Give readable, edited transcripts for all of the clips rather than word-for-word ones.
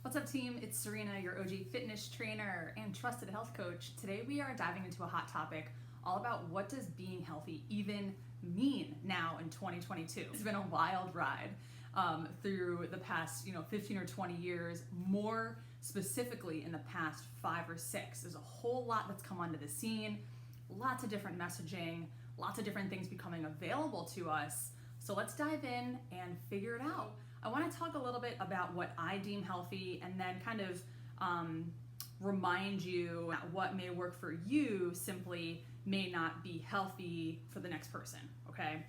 What's up, team? It's Serena, your OG fitness trainer and trusted health coach. Today we are diving into a hot topic all about what does being healthy even mean now in 2022. It's been a wild ride through the past 15 or 20 years, more specifically in the past 5 or 6. There's a whole lot that's come onto the scene, lots of different messaging, lots of different things becoming available to us. So let's dive in and figure it out. I want to talk a little bit about what I deem healthy and then kind of remind you that what may work for you simply may not be healthy for the next person, okay?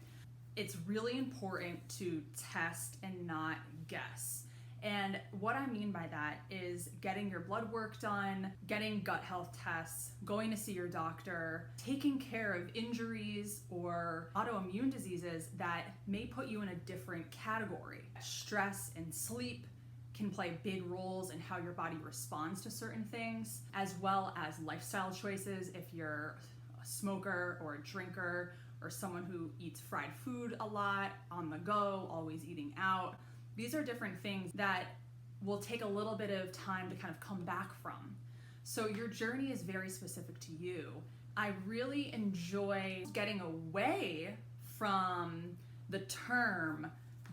It's really important to test and not guess. And what I mean by that is getting your blood work done, getting gut health tests, going to see your doctor, taking care of injuries or autoimmune diseases that may put you in a different category. Stress and sleep can play big roles in how your body responds to certain things, as well as lifestyle choices. If you're a smoker or a drinker or someone who eats fried food a lot, on the go, always eating out, these are different things that will take a little bit of time to kind of come back from. So your journey is very specific to you. I really enjoy getting away from the term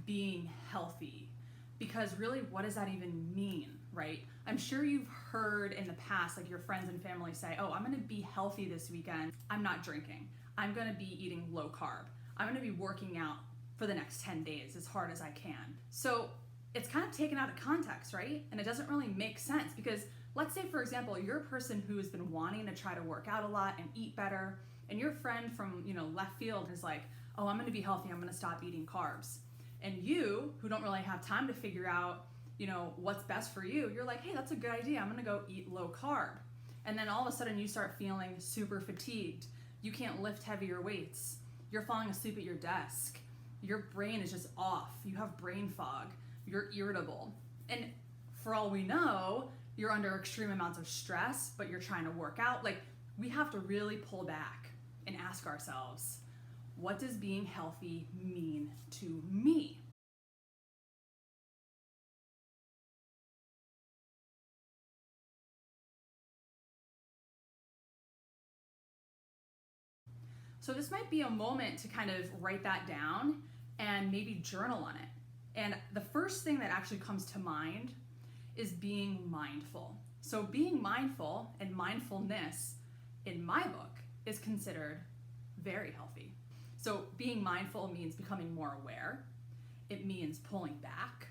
being healthy, because really, what does that even mean, right? I'm sure you've heard in the past, like your friends and family say, oh, I'm gonna be healthy this weekend. I'm not drinking. I'm gonna be eating low carb. I'm gonna be working out for the next 10 days as hard as I can. So it's kind of taken out of context, right? And it doesn't really make sense, because let's say, for example, you're a person who has been wanting to try to work out a lot and eat better, and your friend from left field is like, oh, I'm gonna be healthy, I'm gonna stop eating carbs. And you, who don't really have time to figure out what's best for you, you're like, hey, that's a good idea, I'm gonna go eat low carb. And then all of a sudden you start feeling super fatigued. You can't lift heavier weights. You're falling asleep at your desk. Your brain is just off. You have brain fog. You're irritable. And for all we know, you're under extreme amounts of stress, but you're trying to work out. Like, we have to really pull back and ask ourselves, what does being healthy mean to me? So this might be a moment to kind of write that down and maybe journal on it. And the first thing that actually comes to mind is being mindful. So being mindful and mindfulness, in my book, is considered very healthy. So being mindful means becoming more aware. It means pulling back,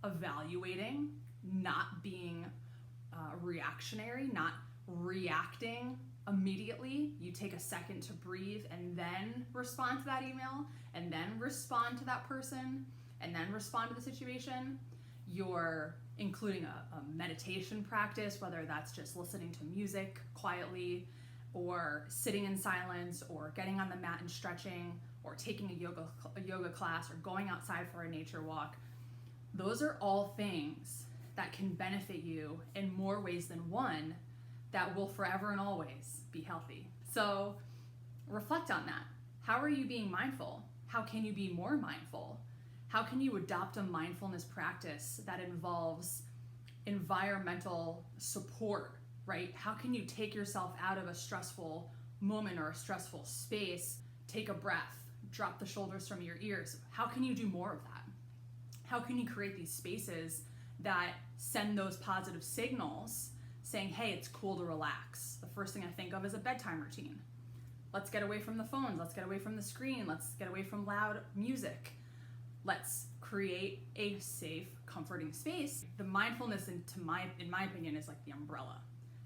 evaluating, not being reactionary, not reacting immediately. You take a second to breathe and then respond to that email, and then respond to that person, and then respond to the situation. You're including a meditation practice, whether that's just listening to music quietly, or sitting in silence, or getting on the mat and stretching, or taking a yoga class, or going outside for a nature walk. Those are all things that can benefit you in more ways than one, that will forever and always be healthy. So reflect on that. How are you being mindful? How can you be more mindful? How can you adopt a mindfulness practice that involves environmental support, right? How can you take yourself out of a stressful moment or a stressful space, take a breath, drop the shoulders from your ears? How can you do more of that? How can you create these spaces that send those positive signals saying, hey, it's cool to relax? The first thing I think of is a bedtime routine. Let's get away from the phones. Let's get away from the screen. Let's get away from loud music. Let's create a safe, comforting space. The mindfulness, in my opinion, is like the umbrella,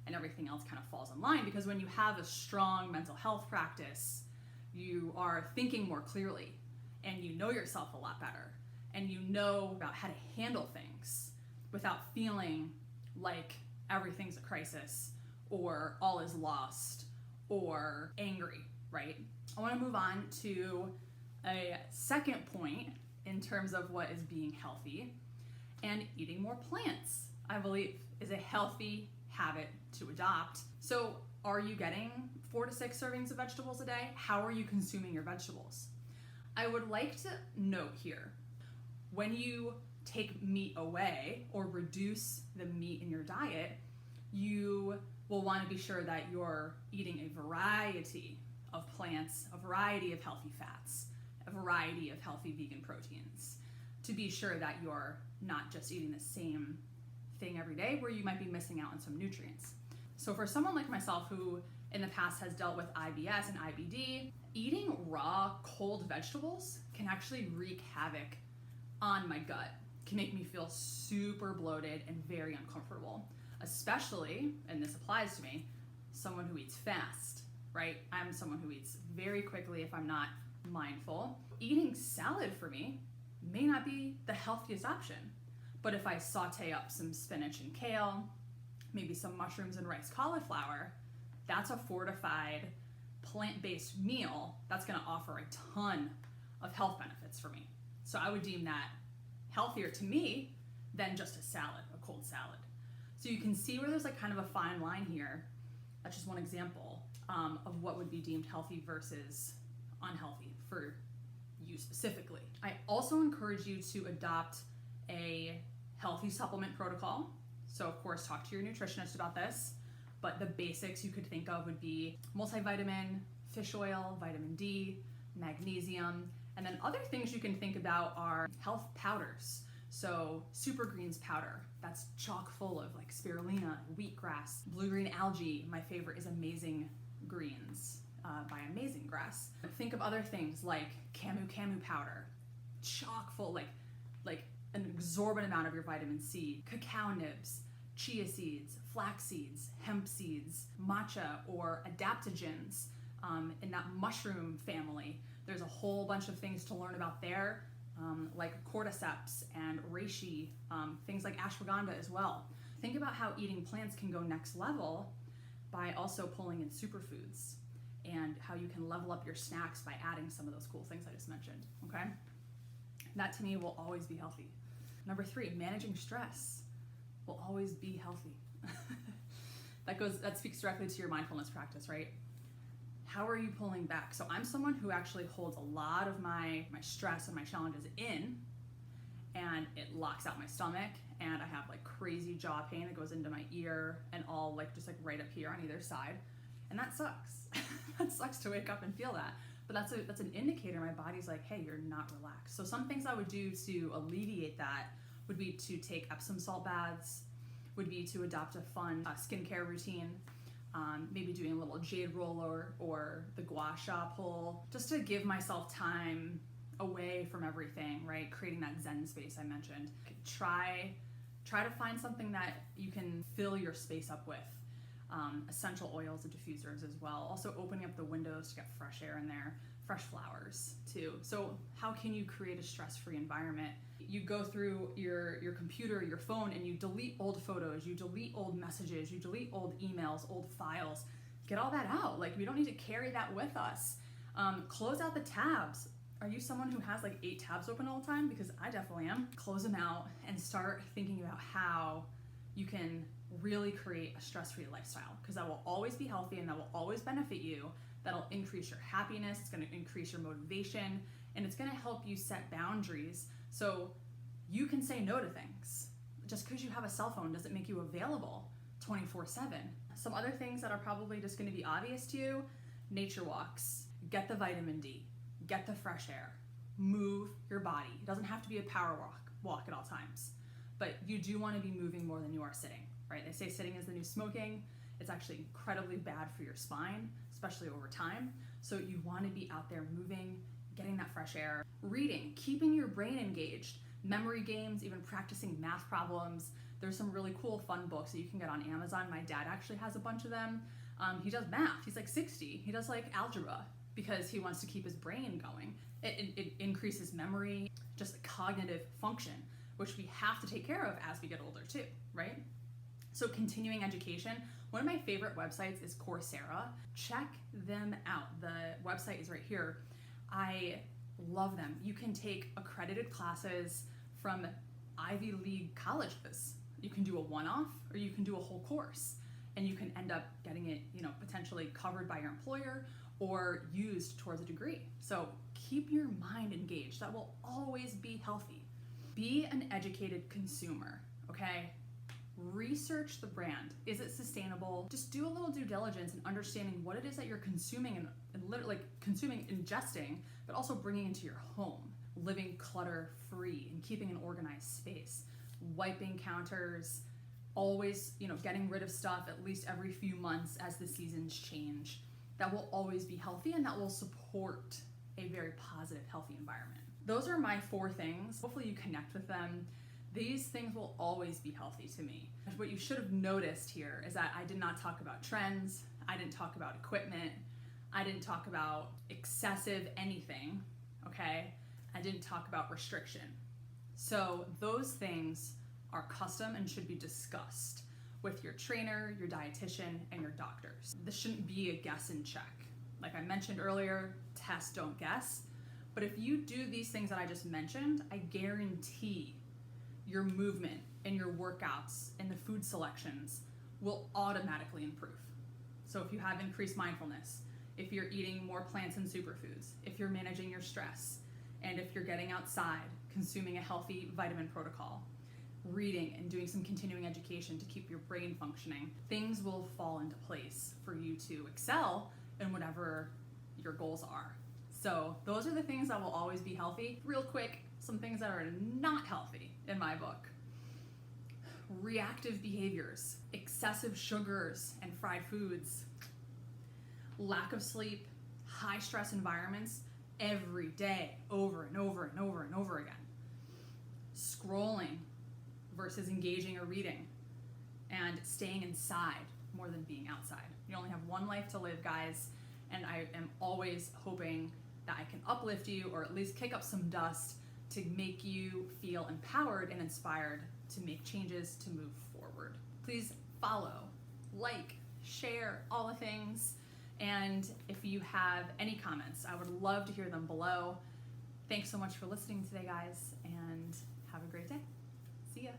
and everything else kind of falls in line, because when you have a strong mental health practice, you are thinking more clearly, and you know yourself a lot better, and you know about how to handle things without feeling like everything's a crisis, or all is lost, or angry, right? I want to move on to a second point in terms of what is being healthy, and eating more plants, I believe, is a healthy habit to adopt. So are you getting 4 to 6 servings of vegetables a day? How are you consuming your vegetables? I would like to note here, when you take meat away or reduce the meat in your diet, you will want to be sure that you're eating a variety of plants, a variety of healthy fats, a variety of healthy vegan proteins, to be sure that you're not just eating the same thing every day where you might be missing out on some nutrients. So for someone like myself who in the past has dealt with IBS and IBD, eating raw, cold vegetables can actually wreak havoc on my gut, can make me feel super bloated and very uncomfortable, especially, and this applies to me, someone who eats fast, right? I'm someone who eats very quickly if I'm not mindful. Eating salad for me may not be the healthiest option, but if I saute up some spinach and kale, maybe some mushrooms and rice cauliflower, that's a fortified plant-based meal that's going to offer a ton of health benefits for me. So I would deem that healthier to me than just a salad, a cold salad. So you can see where there's like kind of a fine line here. That's just one example of what would be deemed healthy versus unhealthy for you specifically. I also encourage you to adopt a healthy supplement protocol. So of course, talk to your nutritionist about this, but the basics you could think of would be multivitamin, fish oil, vitamin D, magnesium, and then other things you can think about are health powders. So super greens powder, that's chock full of like spirulina, wheatgrass, blue-green algae. My favorite is Amazing Greens by Amazing Grass. Think of other things like camu powder, chock full, like an exorbitant amount of your vitamin C, cacao nibs, chia seeds, flax seeds, hemp seeds, matcha or adaptogens in that mushroom family. There's a whole bunch of things to learn about there, like cordyceps and reishi, things like ashwagandha as well. Think about how eating plants can go next level by also pulling in superfoods and how you can level up your snacks by adding some of those cool things I just mentioned, okay? That to me will always be healthy. Number 3, managing stress will always be healthy. That speaks directly to your mindfulness practice, right? How are you pulling back? So I'm someone who actually holds a lot of my stress and my challenges in, and it locks out my stomach, and I have like crazy jaw pain that goes into my ear and all like just like right up here on either side. And that sucks. That sucks to wake up and feel that. But that's an indicator my body's like, hey, you're not relaxed. So some things I would do to alleviate that would be to take Epsom salt baths, would be to adopt a fun skincare routine, maybe doing a little jade roller or the gua sha pull, just to give myself time away from everything, right? Creating that Zen space I mentioned. Try to find something that you can fill your space up with. Essential oils and diffusers as well. Also opening up the windows to get fresh air in there, fresh flowers too. So how can you create a stress-free environment? You go through your computer, your phone, and you delete old photos, you delete old messages, you delete old emails, old files. Get all that out. Like, we don't need to carry that with us. Close out the tabs. Are you someone who has like 8 tabs open all the time? Because I definitely am. Close them out and start thinking about how you can really create a stress-free lifestyle, because that will always be healthy and that will always benefit you. That'll increase your happiness, it's going to increase your motivation, and it's going to help you set boundaries so you can say no to things. Just because you have a cell phone doesn't make you available 24/7. Some other things that are probably just going to be obvious to you: nature walks, get the vitamin D, get the fresh air, move your body. It doesn't have to be a power walk at all times, but you do want to be moving more than you are sitting, right? They say sitting is the new smoking. It's actually incredibly bad for your spine, especially over time. So you want to be out there moving, getting that fresh air, reading, keeping your brain engaged, memory games, even practicing math problems. There's some really cool fun books that you can get on Amazon. My dad actually has a bunch of them. He does math. He's like 60. He does like algebra because he wants to keep his brain going. It increases memory, just cognitive function, which we have to take care of as we get older too, right? So continuing education, one of my favorite websites is Coursera. Check them out. The website is right here. I love them. You can take accredited classes from Ivy League colleges. You can do a one-off or you can do a whole course, and you can end up getting it, potentially covered by your employer or used towards a degree. So keep your mind engaged. That will always be healthy. Be an educated consumer, okay? Research the brand. Is it sustainable? Just do a little due diligence in understanding what it is that you're consuming and literally consuming, ingesting, but also bringing into your home. Living clutter-free and keeping an organized space. Wiping counters, always, getting rid of stuff at least every few months as the seasons change. That will always be healthy and that will support a very positive, healthy environment. Those are my 4 things. Hopefully you connect with them. These things will always be healthy to me. What you should have noticed here is that I did not talk about trends. I didn't talk about equipment. I didn't talk about excessive anything, okay? I didn't talk about restriction. So those things are custom and should be discussed with your trainer, your dietitian, and your doctors. This shouldn't be a guess and check. Like I mentioned earlier, test, don't guess. But if you do these things that I just mentioned, I guarantee your movement and your workouts and the food selections will automatically improve. So if you have increased mindfulness, if you're eating more plants and superfoods, if you're managing your stress, and if you're getting outside, consuming a healthy vitamin protocol, reading and doing some continuing education to keep your brain functioning, things will fall into place for you to excel in whatever your goals are. So those are the things that will always be healthy. Real quick, some things that are not healthy in my book. Reactive behaviors, excessive sugars and fried foods, lack of sleep, high stress environments every day, over and over and over and over again. Scrolling versus engaging or reading, and staying inside more than being outside. You only have one life to live, guys, and I am always hoping that I can uplift you or at least kick up some dust to make you feel empowered and inspired to make changes to move forward. Please follow, like, share, all the things. And if you have any comments, I would love to hear them below. Thanks so much for listening today, guys, and have a great day. See ya.